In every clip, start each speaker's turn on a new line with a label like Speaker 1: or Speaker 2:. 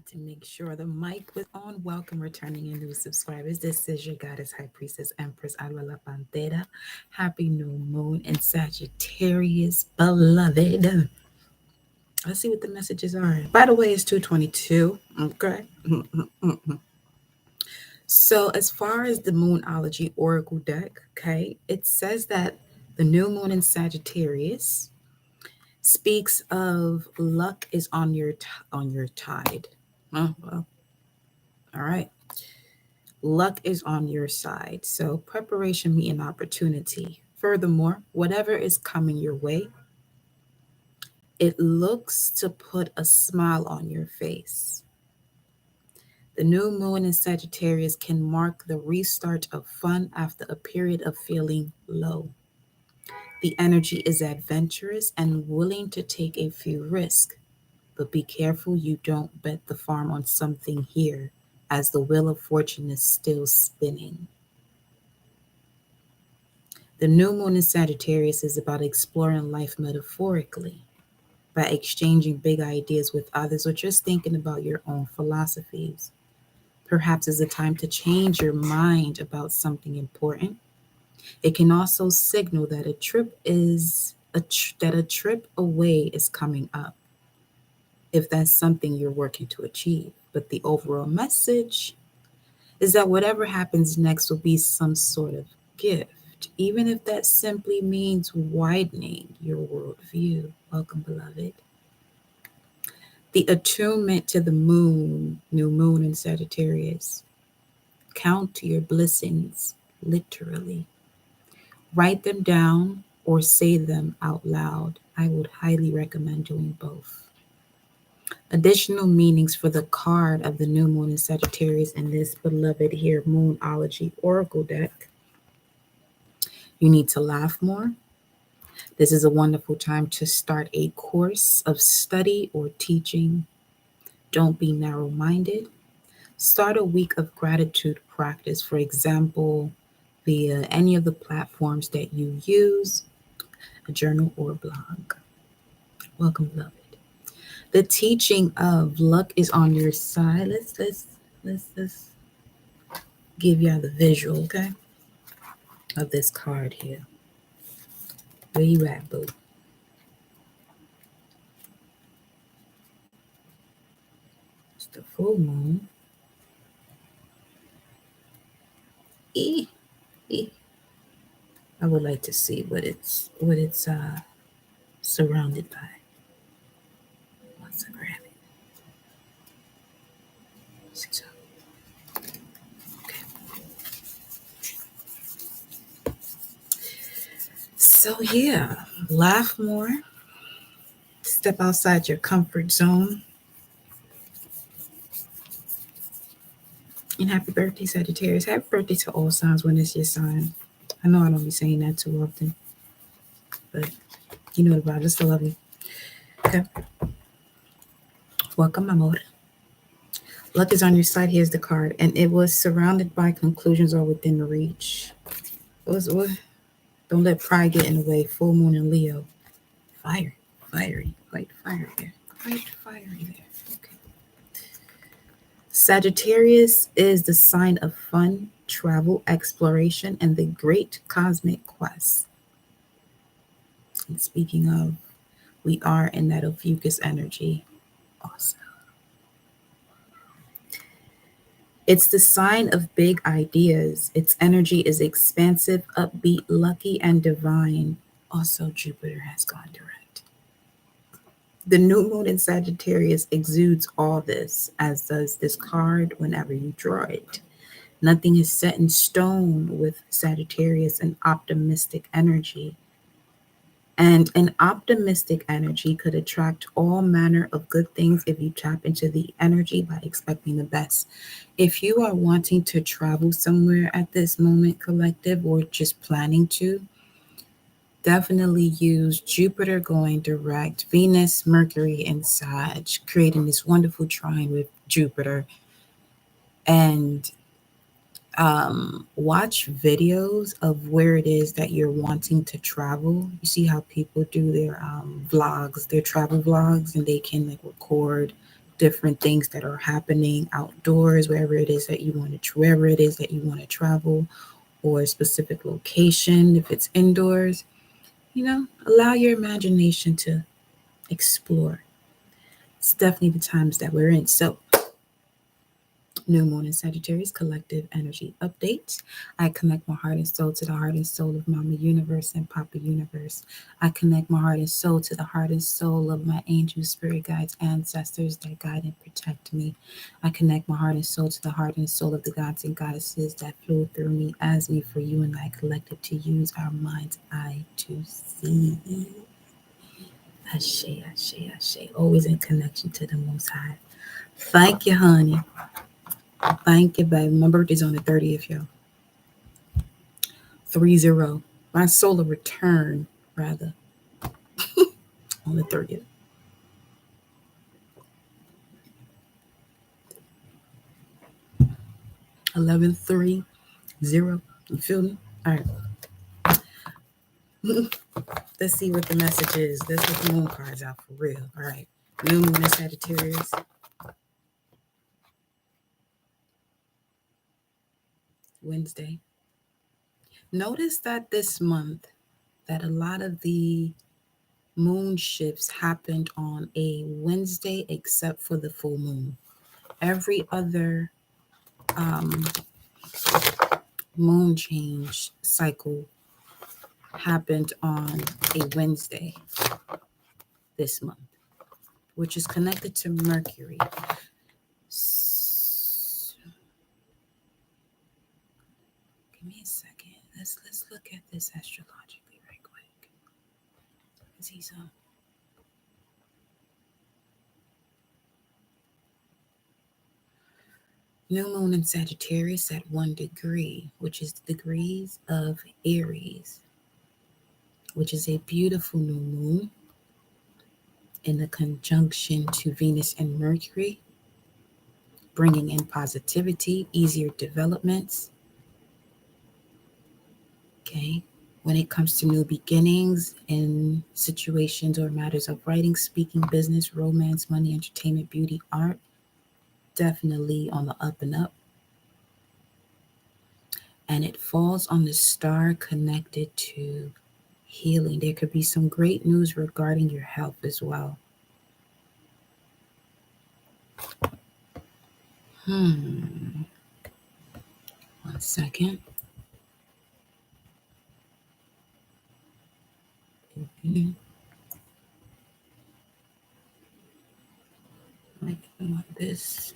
Speaker 1: had to make sure the mic was on. Welcome, returning and new subscribers. This is your goddess, high priestess, empress Alba La Pantera. Happy new moon in Sagittarius, beloved. Let's see what the messages are. By the way, it's 222. Okay. So, as far as the Moonology Oracle deck, okay, it says that the new moon in Sagittarius speaks of luck is on your tide. Well, all right. Luck is on your side. So preparation meet an opportunity. Furthermore, whatever is coming your way, it looks to put a smile on your face. The new moon in Sagittarius can mark the restart of fun after a period of feeling low. The energy is adventurous and willing to take a few risks, but be careful you don't bet the farm on something here, as the wheel of fortune is still spinning. The new moon in Sagittarius is about exploring life metaphorically by exchanging big ideas with others or just thinking about your own philosophies. Perhaps it's a time to change your mind about something important. It can also signal that a trip away is coming up, if that's something you're working to achieve. But the overall message is that whatever happens next will be some sort of gift, even if that simply means widening your worldview. Welcome, beloved. The attunement to the moon, new moon in Sagittarius. Count your blessings literally. Write them down or say them out loud. I would highly recommend doing both. Additional meanings for the card of the new moon in Sagittarius in this beloved here Moonology Oracle deck. You need to laugh more. This is a wonderful time to start a course of study or teaching. Don't be narrow minded. Start a week of gratitude practice, for example, via any of the platforms that you use, a journal or blog. Welcome, beloved. The teaching of luck is on your side. Let's give y'all the visual, okay, of this card here. Where you at, boo? It's the full moon. E, e. I would like to see what it's surrounded by. Once I grab it. So yeah, laugh more. Step outside your comfort zone. And happy birthday, Sagittarius. Happy birthday to all signs when it's your sign. I know I don't be saying that too often, but you know the vibe. I still love you. Okay. Welcome, amor. Luck is on your side. Here's the card. And it was surrounded by conclusions or within reach. What? Don't let pride get in the way. Full moon in Leo. Fiery. Quite fiery there. Okay. Sagittarius is the sign of fun, travel, exploration, and the great cosmic quest. And speaking of, we are in that Ophiuchus energy also. It's the sign of big ideas. Its energy is expansive, upbeat, lucky, and divine. Also, Jupiter has gone direct. The new moon in Sagittarius exudes all this, as does this card whenever you draw it. Nothing is set in stone with Sagittarius and optimistic energy. And an optimistic energy could attract all manner of good things if you tap into the energy by expecting the best. If you are wanting to travel somewhere at this moment, collective, or just planning to, definitely use Jupiter going direct, Venus, Mercury, and Sag, creating this wonderful trine with Jupiter. And watch videos of where it is that you're wanting to travel. You see how people do their vlogs, their travel vlogs, and they can like record different things that are happening outdoors, wherever it is that you want to, wherever it is that you want to travel, or a specific location. If it's indoors, allow your imagination to explore. It's definitely the times that we're in. So, new moon in Sagittarius, collective energy updates. I connect my heart and soul to the heart and soul of Mama Universe and Papa Universe. I connect my heart and soul to the heart and soul of my angels, spirit guides, ancestors that guide and protect me. I connect my heart and soul to the heart and soul of the gods and goddesses that flow through me as we, for you and I, collective to use our mind's eye to see. Ashe, ashe, ashe. Always in connection to the Most High. Thank you, honey. Thank you, baby. My birthday's on the 30th, y'all. 30. My solar return, rather, on the 30th. 11-3-0. You feel me? All right. Let's see what the message is. Let's get the moon cards out for real. All right. New moon in Sagittarius. Wednesday. Notice that this month, that a lot of the moon shifts happened on a Wednesday except for the full moon. Every other moon change cycle happened on a Wednesday this month, which is connected to Mercury. Give me a second. Let's look at this astrologically right quick. See some. New moon in Sagittarius at 1 degree, which is the degrees of Aries, which is a beautiful new moon in the conjunction to Venus and Mercury, bringing in positivity, easier developments. Okay. When it comes to new beginnings in situations or matters of writing, speaking, business, romance, money, entertainment, beauty, art, definitely on the up and up. And it falls on the star connected to healing. There could be some great news regarding your health as well. One second. I want this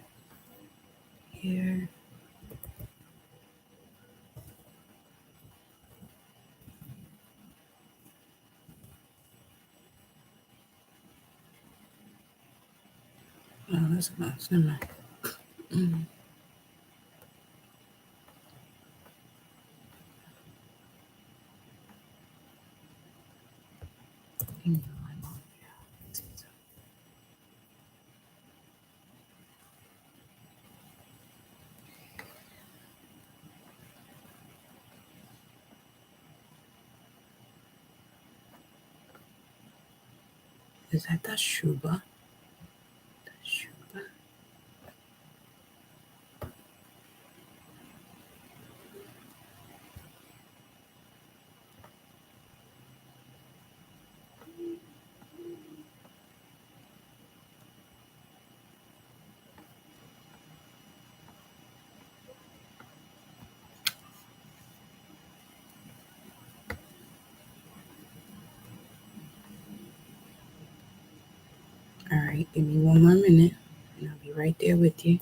Speaker 1: here. Oh, that's not. Never mind. Is that the Shuba? All right, give me one more minute and I'll be right there with you.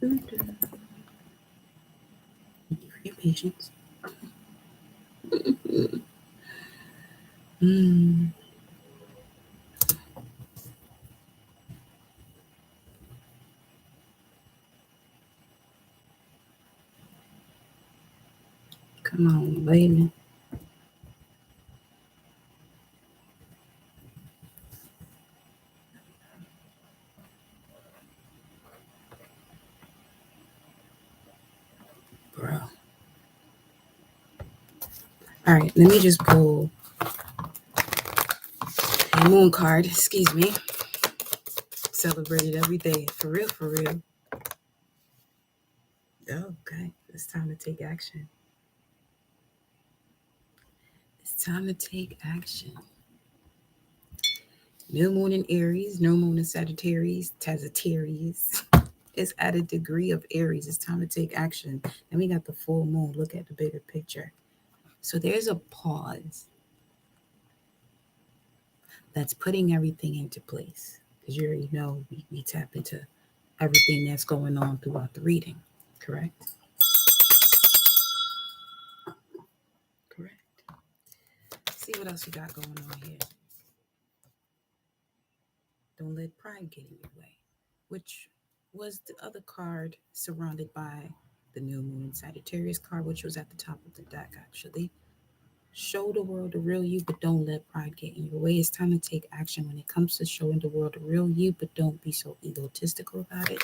Speaker 1: Thank you for your patience. Come on, baby. Bro. All right, let me just pull a moon card. Excuse me. Celebrated every day. For real, for real. Okay, it's time to take action. It's time to take action. New moon in Aries, new moon in Sagittarius. It's at a degree of Aries. It's time to take action. Then we got the full moon. Look at the bigger picture. So there's a pause that's putting everything into place. Because you already know we tap into everything that's going on throughout the reading. Correct? Correct. See what else we got going on here. Don't let pride get in your way. Which was the other card surrounded by the new moon in Sagittarius card, which was at the top of the deck actually. Show the world the real you, but don't let pride get in your way. It's time to take action when it comes to showing the world the real you, but don't be so egotistical about it.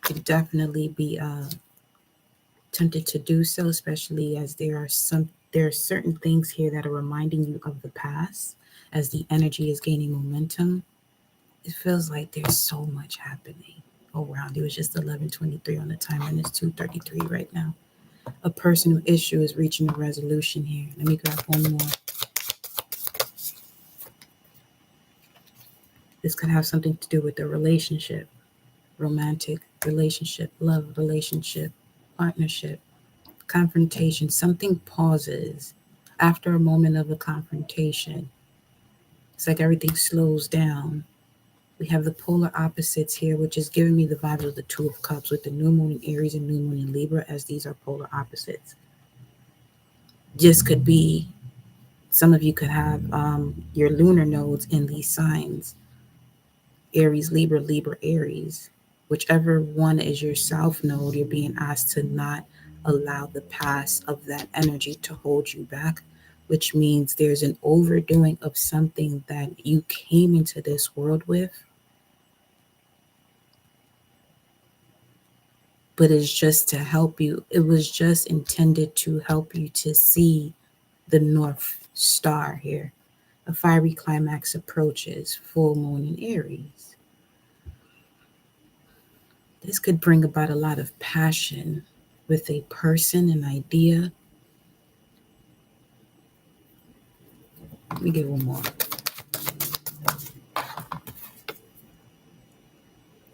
Speaker 1: You definitely be tempted to do so, especially as there are certain things here that are reminding you of the past as the energy is gaining momentum. It feels like there's so much happening around. It was just 11:23 on the timer, and it's 2:33 right now. A personal issue is reaching a resolution here. Let me grab one more. This could have something to do with a relationship, romantic relationship, love relationship, partnership, confrontation. Something pauses after a moment of a confrontation. It's like everything slows down. We have the polar opposites here, which is giving me the vibes of the Two of Cups with the new moon in Aries and new moon in Libra, as these are polar opposites. This could be, some of you could have your lunar nodes in these signs: Aries, Libra, Libra, Aries. Whichever one is your south node, you're being asked to not allow the past of that energy to hold you back, which means there's an overdoing of something that you came into this world with, but it's just to help you. It was just intended to help you to see the North Star here. A fiery climax approaches, full moon in Aries. This could bring about a lot of passion with a person, an idea. Let me get one more.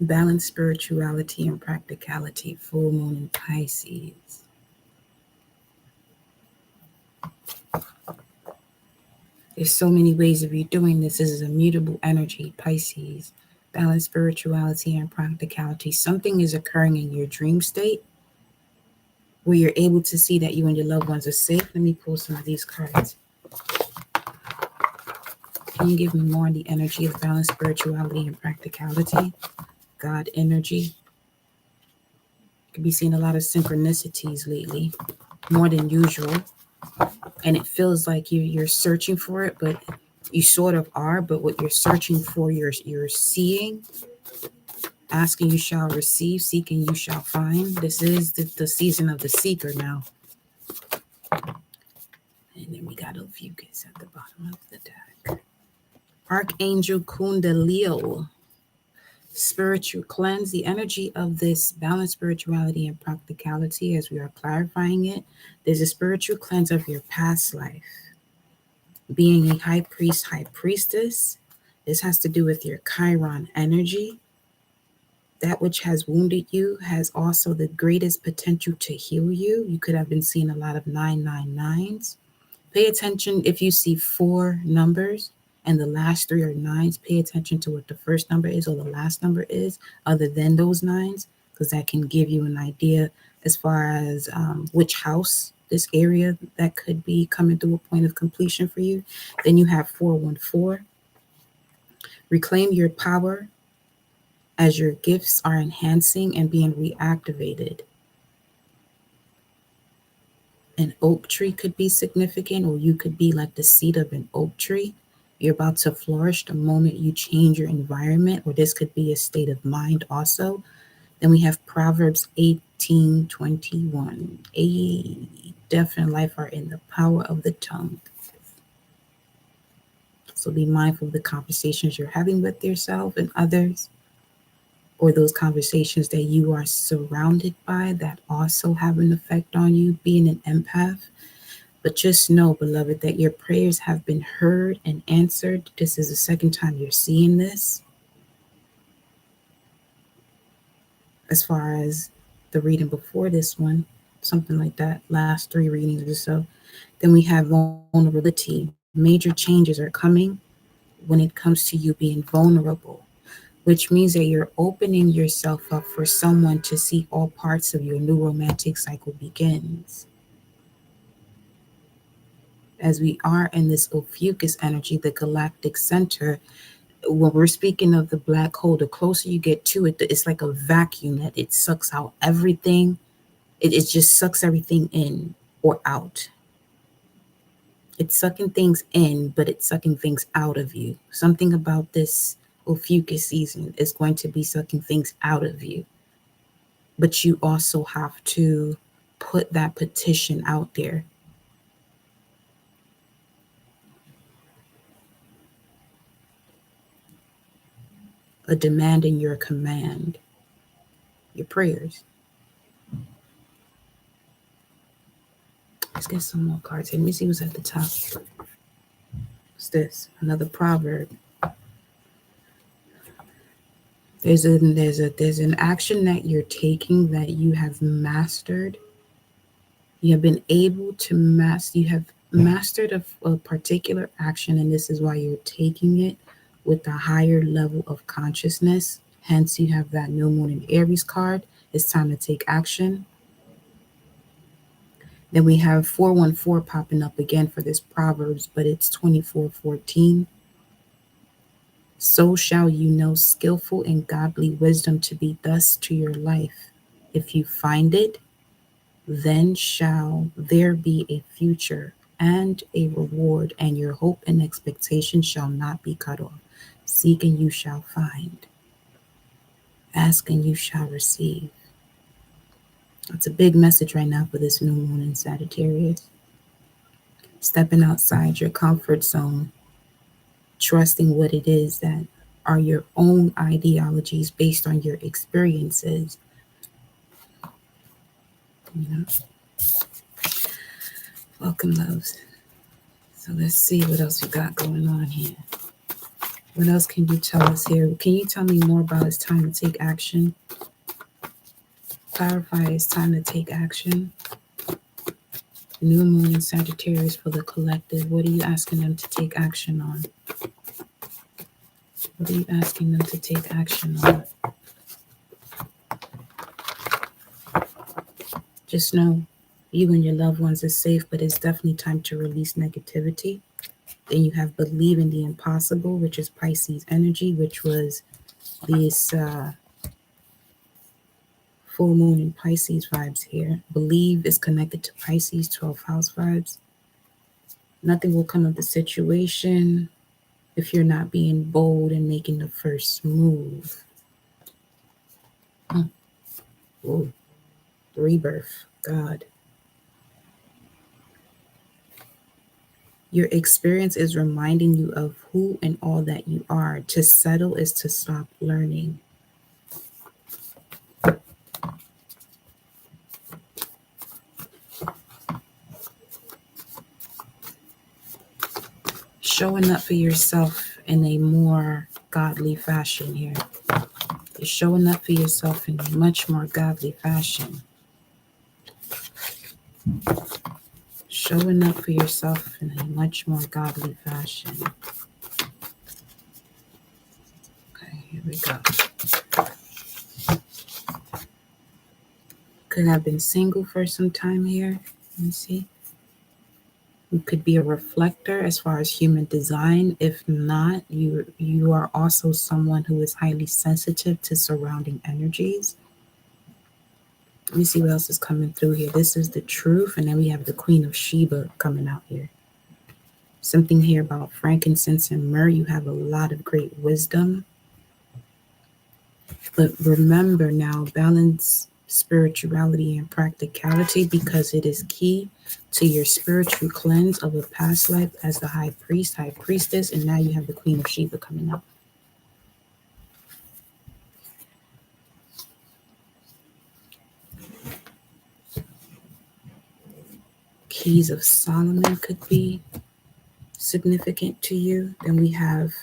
Speaker 1: Balance spirituality and practicality, full moon in Pisces. There's so many ways of you doing this. This is a mutable energy, Pisces. Balance spirituality and practicality. Something is occurring in your dream state where you're able to see that you and your loved ones are safe. Let me pull some of these cards. Can you give me more on the energy of balance, spirituality, and practicality? God energy. Could be seeing a lot of synchronicities lately, more than usual. And it feels like you're searching for it, but you sort of are. But what you're searching for, you're seeing. Asking you shall receive, seeking you shall find. This is the season of the seeker now. And then we got Ophiuchus at the bottom of the deck. Archangel Kundalio. Spiritual cleanse, the energy of this balance, spirituality, and practicality, as we are clarifying it. There's a spiritual cleanse of your past life. Being a high priest, high priestess. This has to do with your Chiron energy. That which has wounded you has also the greatest potential to heal you. You could have been seeing a lot of 999s. Pay attention if you see 4 numbers and the last 3 are 9s. Pay attention to what the first number is or the last number is other than those 9s, because that can give you an idea as far as which house, this area that could be coming through a point of completion for you. Then you have 414. Reclaim your power as your gifts are enhancing and being reactivated. An oak tree could be significant, or you could be like the seed of an oak tree. You're about to flourish the moment you change your environment, or this could be a state of mind also. Then we have Proverbs 18:21. Death and life are in the power of the tongue. So be mindful of the conversations you're having with yourself and others, or those conversations that you are surrounded by that also have an effect on you, being an empath. But just know, beloved, that your prayers have been heard and answered. This is the second time you're seeing this. As far as the reading before this one, something like that, last 3 readings or so. Then we have vulnerability. Major changes are coming when it comes to you being vulnerable, which means that you're opening yourself up for someone to see all parts of your new romantic cycle begins. As we are in this Ophiuchus energy, the galactic center, when we're speaking of the black hole, the closer you get to it, it's like a vacuum that it sucks out everything. It just sucks everything in or out. It's sucking things in, but it's sucking things out of you. Something about this Ophiuchus season is going to be sucking things out of you. But you also have to put that petition out there. A demand in your command, your prayers. Let's get some more cards here. Let me see what's at the top. What's this? Another proverb. There's an action that you're taking that you have mastered. You have been able to master. You have mastered a particular action, and this is why you're taking it with a higher level of consciousness. Hence, you have that new moon in Aries card. It's time to take action. Then we have 414 popping up again for this Proverbs, but it's 24:14. So shall you know skillful and godly wisdom to be thus to your life. If you find it, then shall there be a future and a reward, and your hope and expectation shall not be cut off. Seek and you shall find. Ask and you shall receive. It's a big message right now for this new moon in Sagittarius. Stepping outside your comfort zone, trusting what it is that are your own ideologies based on your experiences. You know? Welcome, loves. So let's see what else we got going on here. What else can you tell us here? Can you tell me more about it's time to take action? Clarify it's time to take action. New moon in Sagittarius for the collective. What are you asking them to take action on? What are you asking them to take action on? Just know you and your loved ones are safe, but it's definitely time to release negativity. Then you have believe in the impossible, which is Pisces energy, which was this full moon in Pisces vibes here. Believe is connected to Pisces 12th house vibes. Nothing will come of the situation if you're not being bold and making the first move. Ooh, rebirth, God. Your experience is reminding you of who and all that you are. To settle is to stop learning. Showing up for yourself in a more godly fashion here. You're showing up for yourself in a much more godly fashion. Showing up for yourself in a much more godly fashion. Okay, here we go. Could have been single for some time here. Let me see. You could be a reflector as far as human design. If not, you are also someone who is highly sensitive to surrounding energies. Let me see what else is coming through here. This is the truth, and then we have the Queen of Sheba coming out here. Something here about frankincense and myrrh. You have a lot of great wisdom. But remember now, balance spirituality and practicality because it is key to your spiritual cleanse of a past life as the high priest, high priestess, and now you have the Queen of Sheba coming up. Keys of Solomon could be significant to you. Then we have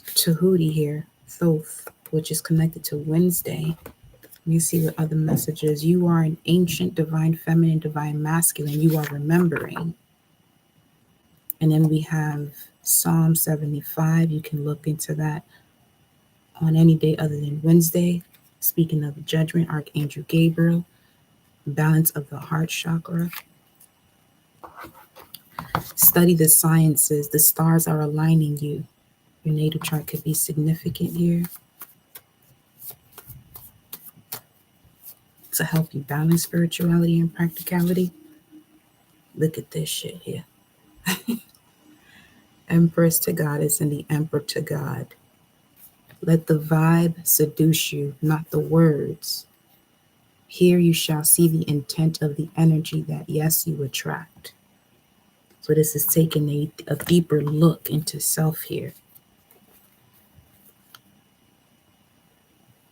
Speaker 1: Tahuti here, Thoth, which is connected to Wednesday. Let me see what other messages. You are an ancient, divine feminine, divine masculine. You are remembering. And then we have Psalm 75. You can look into that on any day other than Wednesday. Speaking of judgment, Archangel Gabriel, balance of the heart chakra. Study the sciences. The stars are aligning you. Your natal chart could be significant here to help you balance spirituality and practicality. Look at this shit here. Empress to Goddess and the Emperor to God. Let the vibe seduce you, not the words. Here you shall see the intent of the energy that, yes, you attract. So this is taking a deeper look into self here.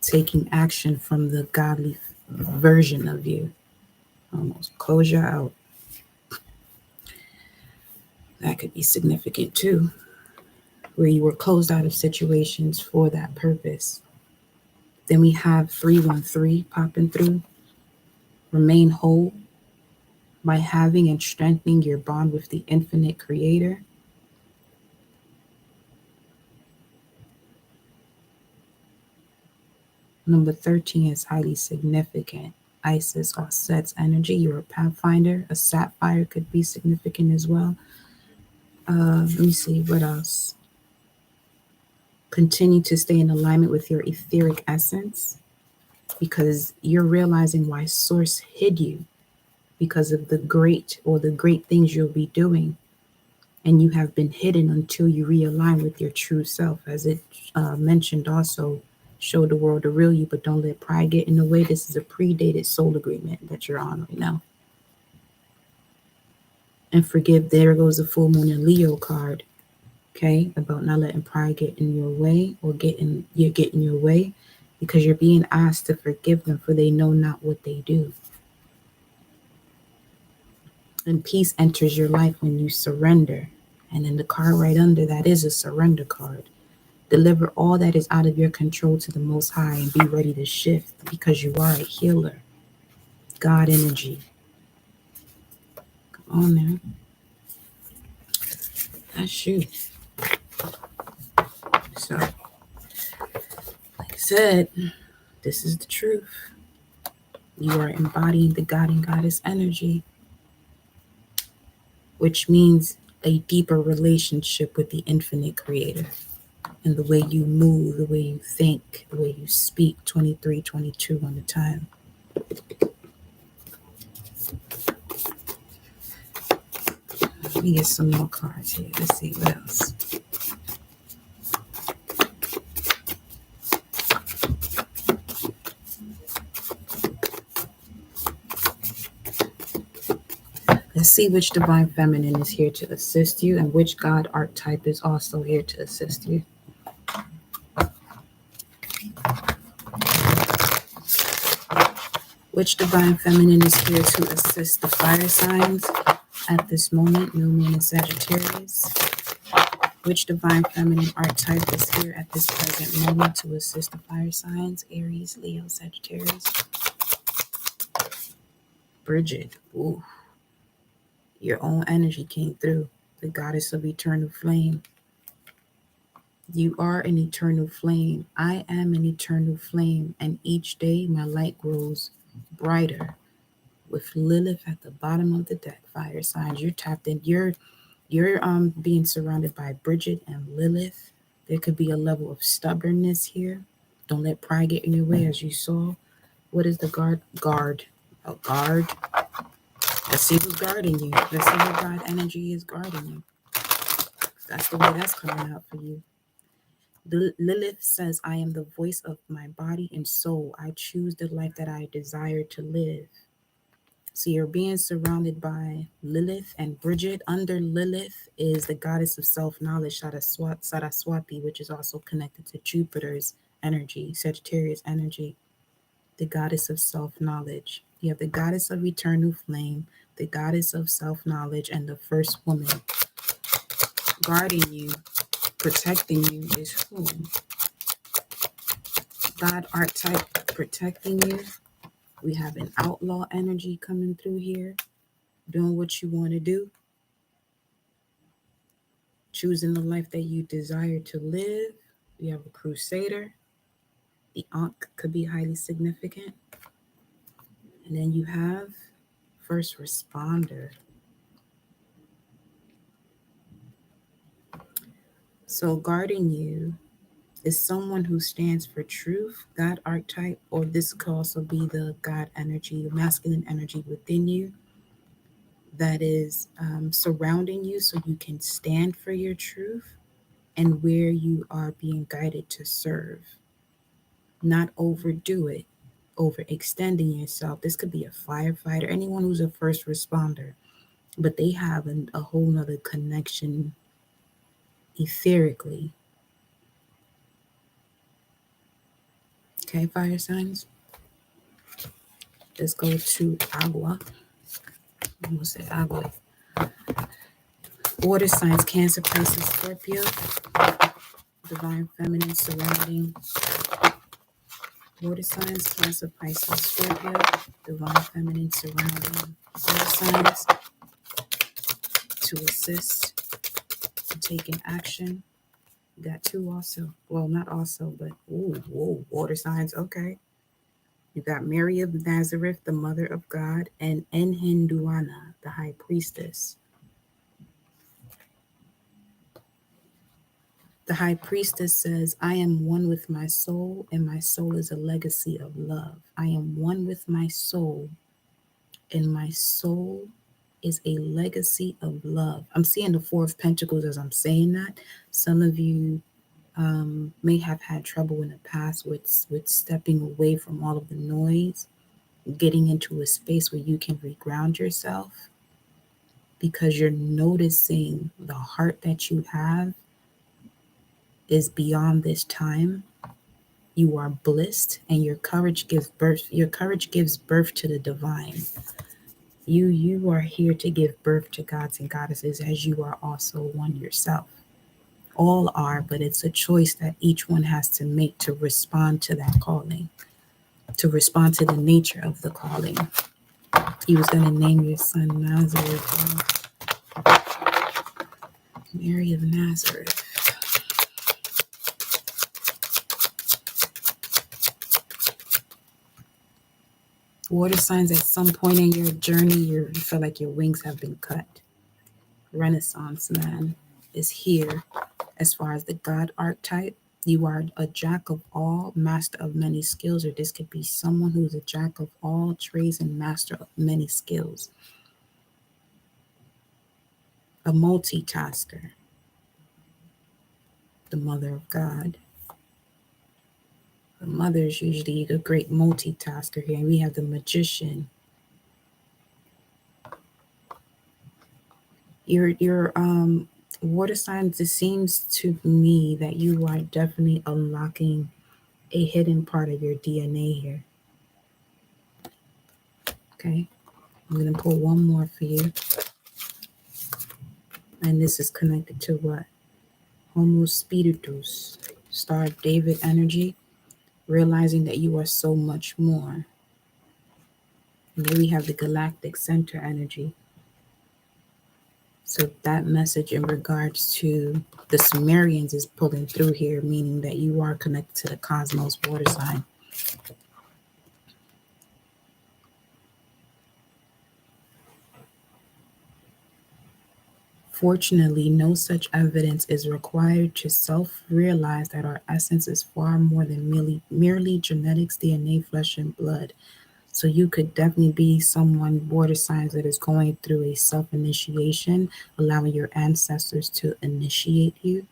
Speaker 1: Taking action from the godly version of you. Almost close your out. That could be significant too, where you were closed out of situations for that purpose. Then we have 313 popping through. Remain whole by having and strengthening your bond with the infinite creator. Number 13 is highly significant. Isis offsets energy. You're a pathfinder. A sapphire could be significant as well. Let me see, what else? Continue to stay in alignment with your etheric essence because you're realizing why Source hid you because of the great things you'll be doing. And you have been hidden until you realign with your true self. As it mentioned also, show the world the real you, but don't let pride get in the way. This is a predated soul agreement that you're on right now. And forgive, there goes the full moon and Leo card, okay, about not letting pride get in your way or get in your way because you're being asked to forgive them for they know not what they do. And peace enters your life when you surrender. And then the card right under that is a surrender card. Deliver all that is out of your control to the Most High and be ready to shift because you are a healer. God energy. Come on now. That's you. So, like I said, this is the truth. You are embodying the God and Goddess energy, which means a deeper relationship with the infinite creator. And the way you move, the way you think, the way you speak, 23, 22 on the time. Let me get some more cards here. Let's see what else. Let's see which divine feminine is here to assist you and which God archetype is also here to assist you. Which divine feminine is here to assist the fire signs at this moment? New moon in Sagittarius. Which divine feminine archetype is here at this present moment to assist the fire signs? Aries, Leo, Sagittarius. Bridget. Ooh. Your own energy came through. The goddess of eternal flame. You are an eternal flame. I am an eternal flame. And each day my light grows brighter. With Lilith at the bottom of the deck, fire signs. You're tapped in. You're being surrounded by Bridget and Lilith. There could be a level of stubbornness here. Don't let pride get in your way, as you saw. What is the guard? A guard. Let's see who's guarding you. Let's see what God energy is guarding you. That's the way that's coming out for you. Lilith says, I am the voice of my body and soul. I choose the life that I desire to live. So you're being surrounded by Lilith and Bridget. Under Lilith is the goddess of self-knowledge, Saraswati, which is also connected to Jupiter's energy, Sagittarius energy, the goddess of self-knowledge. You have the goddess of eternal flame, the goddess of self-knowledge, and the first woman. Guarding you, protecting you is who? God archetype protecting you. We have an outlaw energy coming through here, doing what you want to do, choosing the life that you desire to live. We have a crusader. The Ankh could be highly significant. And then you have first responder. So guarding you is someone who stands for truth, God archetype, or this could also be the God energy, the masculine energy within you that is surrounding you so you can stand for your truth and where you are being guided to serve. Not overdo it, overextending yourself. This could be a firefighter, anyone who's a first responder, but they have a whole nother connection etherically. Okay, fire signs. Let's go to agua. I'm gonna say agua. Water signs, Cancer, Pisces, Scorpio. Divine feminine surrounding. Water signs, Cancer, Pisces, Scorpio. Divine feminine surrounding water signs to assist in taking action. Got two also. Well, not also, but water signs. Okay. You got Mary of Nazareth, the mother of God, and Enhinduana, the high priestess. The high priestess says, I am one with my soul, and my soul is a legacy of love. I am one with my soul, and my soul is a legacy of love. I'm seeing the Four of Pentacles as I'm saying that. Some of you may have had trouble in the past with stepping away from all of the noise, getting into a space where you can reground yourself because you're noticing the heart that you have is beyond this time. You are blissed, and your courage gives birth. Your courage gives birth to the divine. You are here to give birth to gods and goddesses, as you are also one yourself. All are, but it's a choice that each one has to make to respond to that calling, to respond to the nature of the calling. He was going to name your son Nazareth, Mary of Nazareth. Water signs, at some point in your journey, you feel like your wings have been cut. Renaissance man is here. As far as the God archetype, you are a jack of all, master of many skills, or this could be someone who's a jack of all trades and master of many skills. A multitasker. The mother of God. The mother is usually a great multitasker here. And we have the magician. Your water signs, it seems to me that you are definitely unlocking a hidden part of your DNA here. Okay, I'm going to pull one more for you. And this is connected to what? Homo Spiritus, Star of David energy, realizing that you are so much more. And then we have the Galactic Center energy. So that message in regards to the Sumerians is pulling through here, meaning that you are connected to the cosmos water sign. Fortunately, no such evidence is required to self-realize that our essence is far more than merely genetics, DNA, flesh, and blood. So you could definitely be someone, water signs, that is going through a self-initiation, allowing your ancestors to initiate you,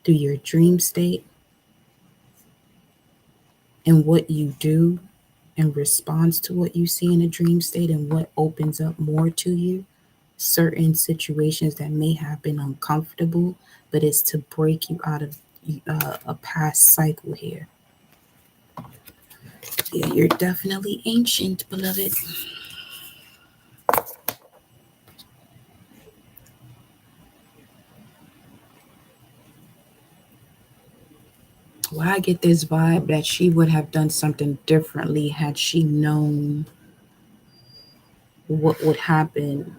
Speaker 1: through your dream state and what you do in response to what you see in a dream state and what opens up more to you. Certain situations that may have been uncomfortable, but it's to break you out of a past cycle here. Yeah, you're definitely ancient, beloved. Well, I get this vibe that she would have done something differently had she known what would happen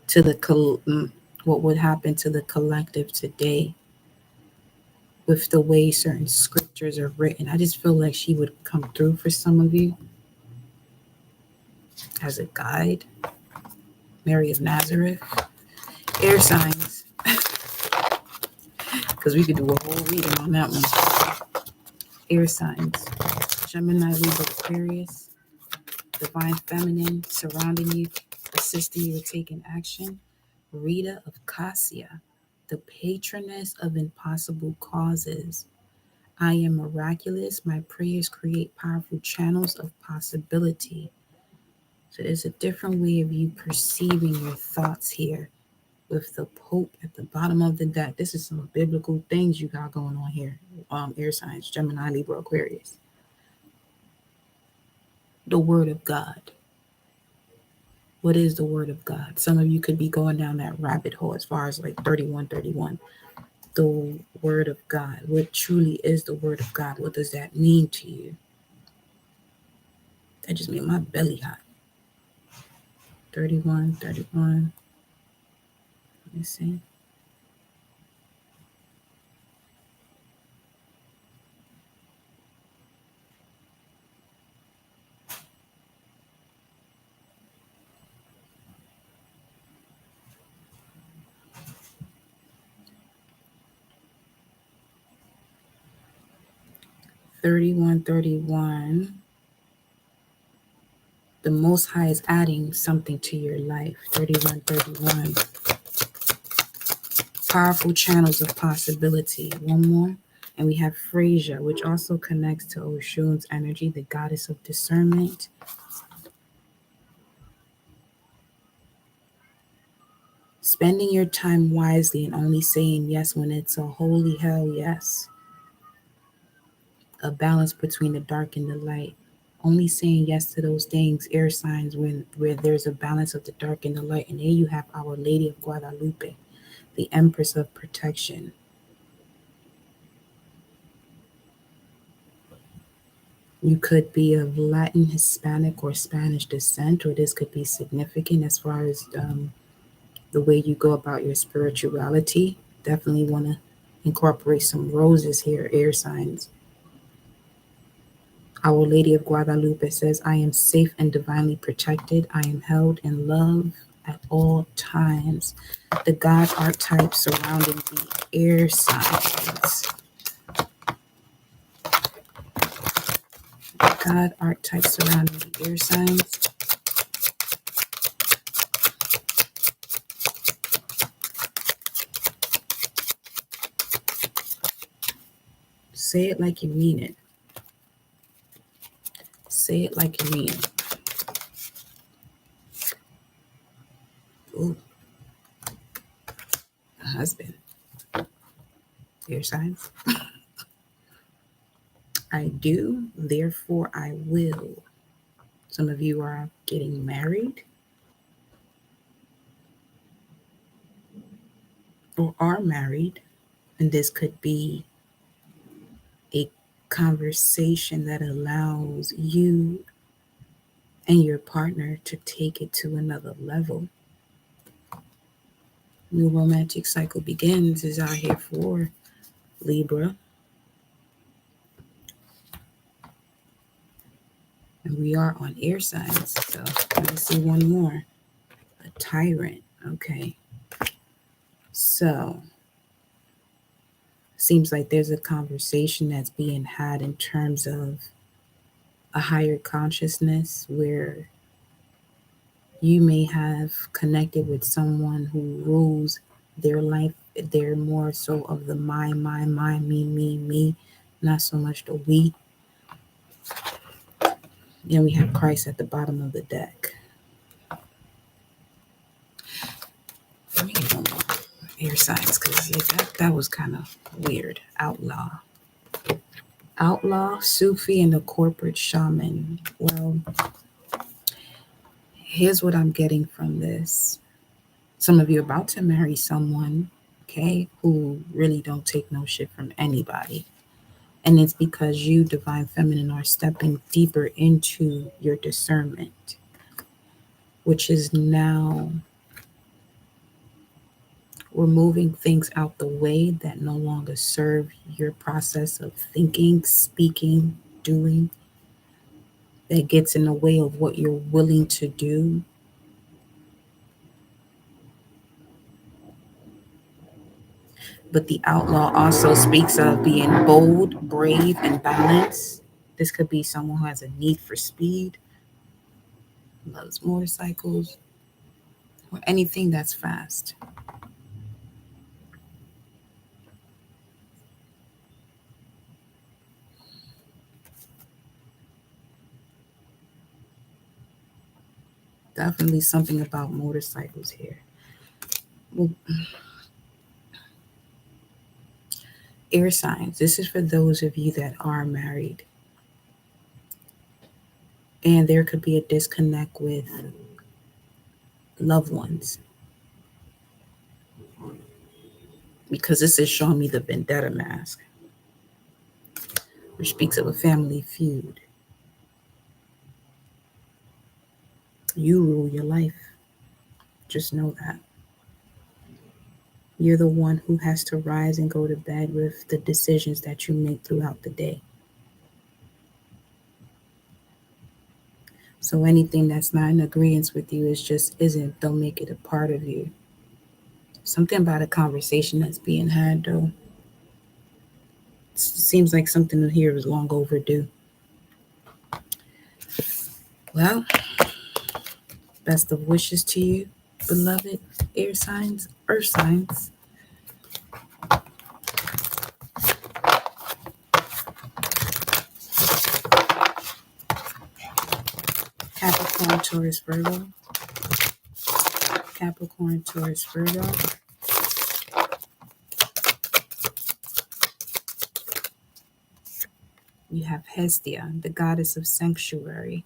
Speaker 1: to what would happen to the collective today with the way certain scriptures are written. I just feel like she would come through for some of you as a guide. Mary of Nazareth, air signs, because we could do a whole reading on that one. Air signs, Gemini, Libra, Aquarius, divine feminine surrounding you, assisting you with taking action. Rita of Cassia, the patroness of impossible causes. I am miraculous. My prayers create powerful channels of possibility. So there's a different way of you perceiving your thoughts here with the Pope at the bottom of the deck. This is some biblical things you got going on here. Air signs, Gemini, Libra, Aquarius. The Word of God. What is the Word of God? Some of you could be going down that rabbit hole as far as like 3131. The Word of God. What truly is the Word of God? What does that mean to you? That just made my belly hot. 3131. Let me see. Thirty-one, 31. The Most High is adding something to your life. 31, 31. Powerful channels of possibility. One more. And we have Frasier, which also connects to Oshun's energy, the goddess of discernment. Spending your time wisely and only saying yes when it's a holy hell yes. A balance between the dark and the light. Only saying yes to those things, air signs, where there's a balance of the dark and the light. And there you have Our Lady of Guadalupe, the Empress of Protection. You could be of Latin, Hispanic, or Spanish descent, or this could be significant as far as the way you go about your spirituality. Definitely want to incorporate some roses here, air signs. Our Lady of Guadalupe says, I am safe and divinely protected. I am held in love at all times. The God archetype surrounding the air signs. The God archetype surrounding the air signs. Say it like you mean it. Say it like you mean it. Ooh. A husband. Air signs. I do, therefore I will. Some of you are getting married or are married, and this could be a conversation that allows you and your partner to take it to another level. New romantic cycle begins is out here for Libra. And we are on air signs. So let me see one more. A tyrant. Okay. So seems like there's a conversation that's being had in terms of a higher consciousness where you may have connected with someone who rules their life They're more so of the my, me, not so much the we. Then we have Christ at the bottom of the deck. Let me get one more air signs, because that was kind of weird. Outlaw, Sufi, and the corporate shaman. Well, here's what I'm getting from this. Some of you are about to marry someone, okay, who really don't take no shit from anybody. And it's because you, divine feminine, are stepping deeper into your discernment, which is now removing things out the way that no longer serve your process of thinking, speaking, doing, that gets in the way of what you're willing to do. But the outlaw also speaks of being bold, brave, and balanced. This could be someone who has a need for speed, loves motorcycles, or anything that's fast. Definitely something about motorcycles here. Well, air signs. This is for those of you that are married. And there could be a disconnect with loved ones. Because this is showing me the vendetta mask, which speaks of a family feud. You rule your life. Just know that. You're the one who has to rise and go to bed with the decisions that you make throughout the day. So anything that's not in agreement with you is just isn't. Don't make it a part of you. Something about a conversation that's being had, though. Seems like something here is long overdue. Well, best of wishes to you, beloved air signs, earth signs. Capricorn, Taurus, Virgo. Capricorn, Taurus, Virgo. You have Hestia, the goddess of sanctuary.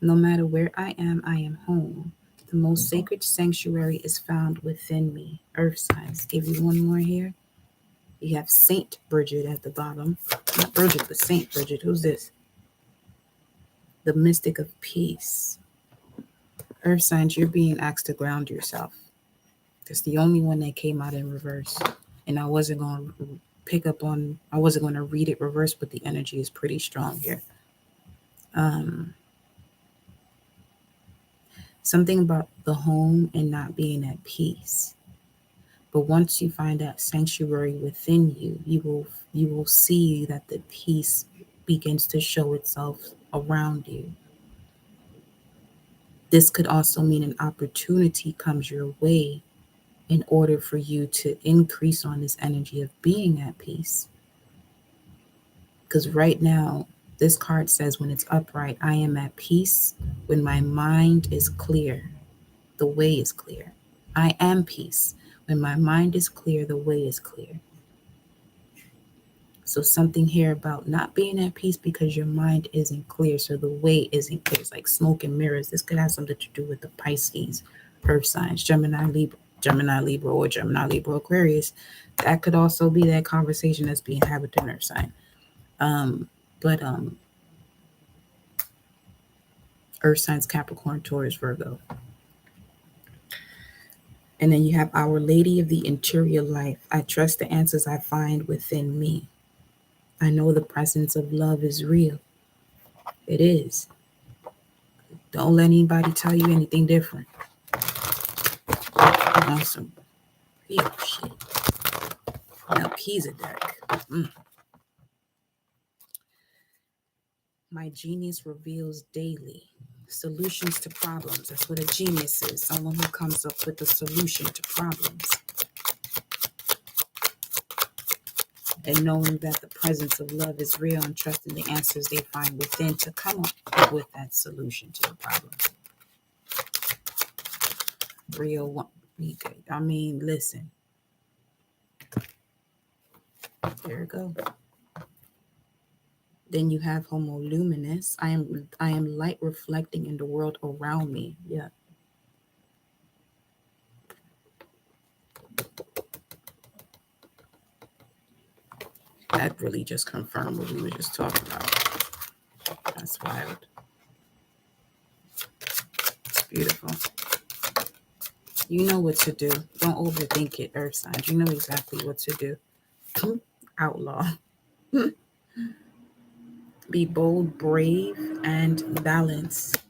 Speaker 1: No matter where I am home. The most sacred sanctuary is found within me. Earth signs. Give you one more here. You have Saint Bridget at the bottom. Not Bridget, but Saint Bridget. Who's this? The mystic of peace. Earth signs, you're being asked to ground yourself. That's the only one that came out in reverse. And I wasn't going to I wasn't going to read it reverse, but the energy is pretty strong here. Something about the home and not being at peace. But once you find that sanctuary within you, you will see that the peace begins to show itself around you. This could also mean an opportunity comes your way in order for you to increase on this energy of being at peace. Because right now, this card says when it's upright, I am at peace when my mind is clear, the way is clear. I am peace. When my mind is clear, the way is clear. So something here about not being at peace because your mind isn't clear, so the way isn't clear. It's like smoke and mirrors. This could have something to do with the Pisces, earth signs, Gemini, Libra, or Gemini, Libra, Aquarius. That could also be that conversation that's being had with the earth sign. But earth signs, Capricorn, Taurus, Virgo. And then you have Our Lady of the Interior Life. I trust the answers I find within me. I know the presence of love is real. It is. Don't let anybody tell you anything different. Awesome. Real shit. Now, Pisa deck. My genius reveals daily solutions to problems. That's what a genius is. Someone who comes up with a solution to problems. and knowing that the presence of love is real and trusting the answers they find within to come up with that solution to the problem. Real one. I mean, listen. There we go. Then you have Homo luminous. I am light reflecting in the world around me. Yeah. That really just confirmed what we were just talking about. That's wild. It's beautiful. You know what to do. Don't overthink it, earth signs. You know exactly what to do. Outlaw. Be bold, brave, and balanced.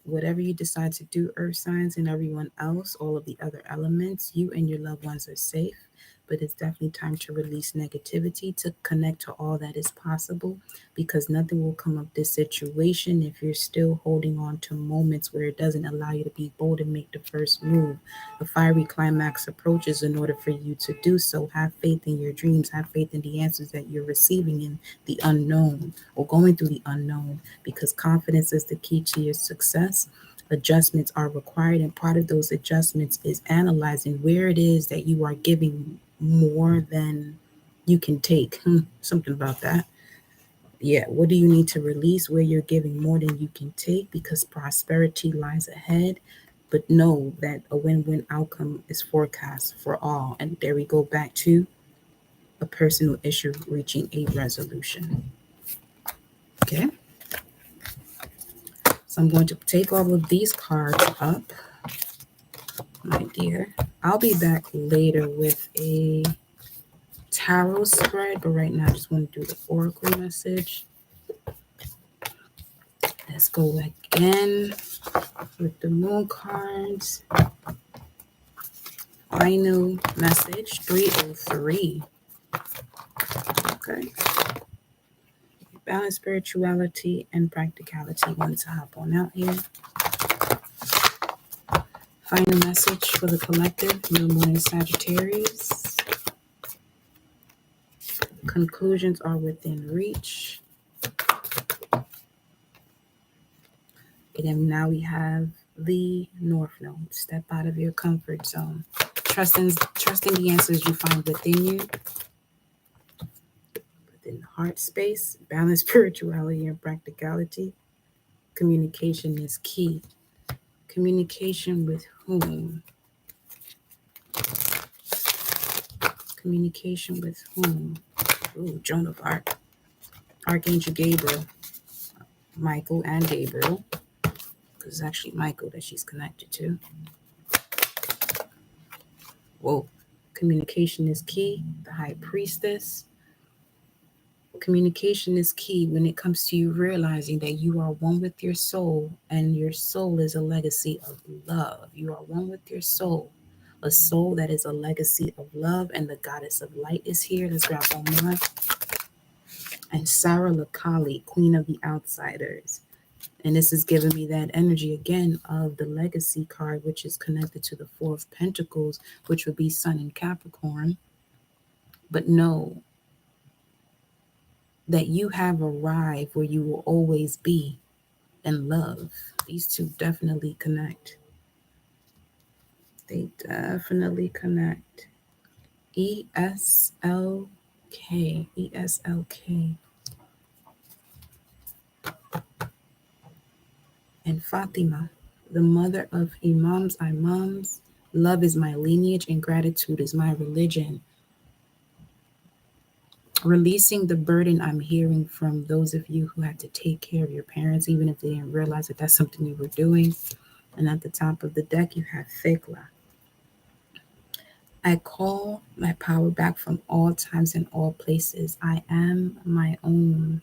Speaker 1: Whatever you decide to do, earth signs and everyone else, all of the other elements, you and your loved ones are safe. But it's definitely time to release negativity, to connect to all that is possible, because nothing will come of this situation if you're still holding on to moments where it doesn't allow you to be bold and make the first move. A fiery climax approaches in order for you to do so. Have faith in your dreams, have faith in the answers that you're receiving in the unknown or going through the unknown, because confidence is the key to your success. Adjustments are required, and part of those adjustments is analyzing where it is that you are giving more than you can take. Something about that. Yeah, what do you need to release where you're giving more than you can take, because prosperity lies ahead. But know that a win-win outcome is forecast for all. And there we go back to a personal issue reaching a resolution. Okay. So I'm going to take all of these cards up, my dear. I'll be back later with a tarot spread, but right now I just want to do the oracle message. Let's go again with the moon cards. Final message 303. Okay. Balance, spirituality, and practicality. Want to hop on out here. Final message for the collective, new moon in Sagittarius. Conclusions are within reach. And then now we have the North Node. Step out of your comfort zone. Trusting the answers you find within you. Within the heart space, balance, spirituality, and practicality. Communication is key. Communication with whom? Communication with whom? Ooh, Joan of Arc. Archangel Gabriel. Michael and Gabriel. Because it's actually Michael that she's connected to. Whoa. Communication is key. The High Priestess. Communication is key when it comes to you realizing that you are one with your soul, and your soul is a legacy of love. You are one with your soul, a soul that is a legacy of love, and the goddess of light is here. Let's grab one more. And Sarah Lakali, Queen of the Outsiders. And this is giving me that energy again of the legacy card, which is connected to the Four of Pentacles, which would be Sun in Capricorn. But know that you have arrived where you will always be in love. These two definitely connect. They definitely connect. ESLK. ESLK. And Fatima, the mother of Imams, Imams. Love is my lineage and gratitude is my religion. Releasing the burden I'm hearing from those of you who had to take care of your parents, even if they didn't realize that that's something you were doing. And at the top of the deck, you have Thekla. I call my power back from all times and all places. I am my own.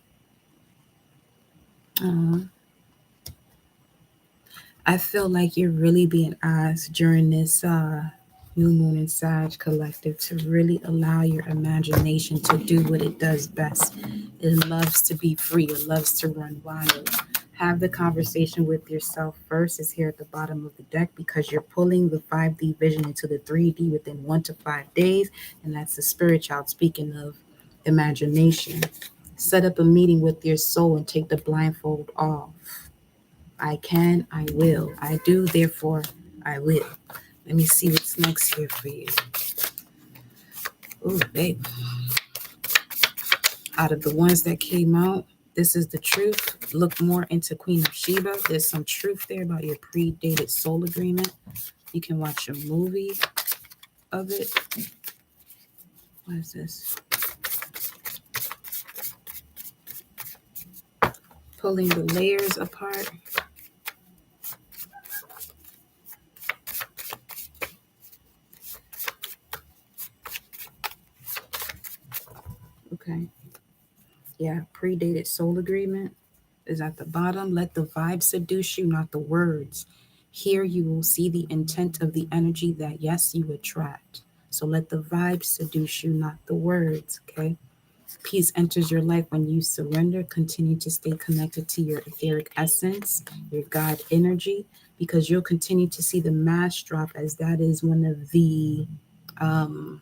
Speaker 1: I feel like you're really being asked during this new moon in Sag collective to really allow your imagination to do what it does best. It loves to be free. It loves to run wild. Have the conversation with yourself first. Is here at the bottom of the deck, because you're pulling the 5D vision into the 3D within 1 to 5 days. And that's the spirit child speaking of imagination. Set up a meeting with your soul and take the blindfold off. I can, I will. I do, therefore, I will. Let me see what's next here for you. Oh, babe. Out of the ones that came out, this is the truth. Look more into Queen of Sheba. There's some truth there about your predated soul agreement. You can watch a movie of it. What is this? Pulling the layers apart. Okay. Yeah, predated soul agreement is at the bottom. Let the vibe seduce you, not the words. Here you will see the intent of the energy that, yes, you attract. So let the vibe seduce you, not the words, okay? Peace enters your life when you surrender. Continue to stay connected to your etheric essence, your God energy, because you'll continue to see the mass drop, as that is one of the um,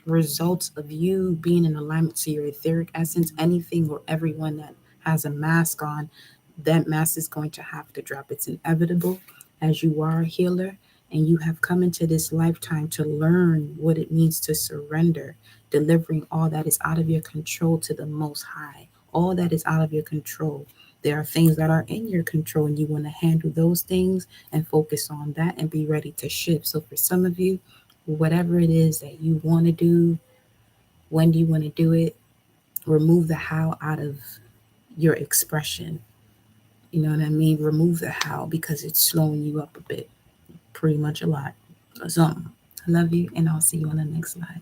Speaker 1: results of you being in alignment to your etheric essence. Anything or everyone that has a mask on, that mask is going to have to drop. It's inevitable, as you are a healer and you have come into this lifetime to learn what it means to surrender, delivering all that is out of your control to the Most High. All that is out of your control. There are things that are in your control, and you want to handle those things and focus on that and be ready to shift. So, for some of you, whatever it is that you want to do, when do you want to do it? Remove the how out of your expression. You know what I mean? Remove the how, because it's slowing you up a bit, pretty much a lot. So, I love you, and I'll see you on the next live.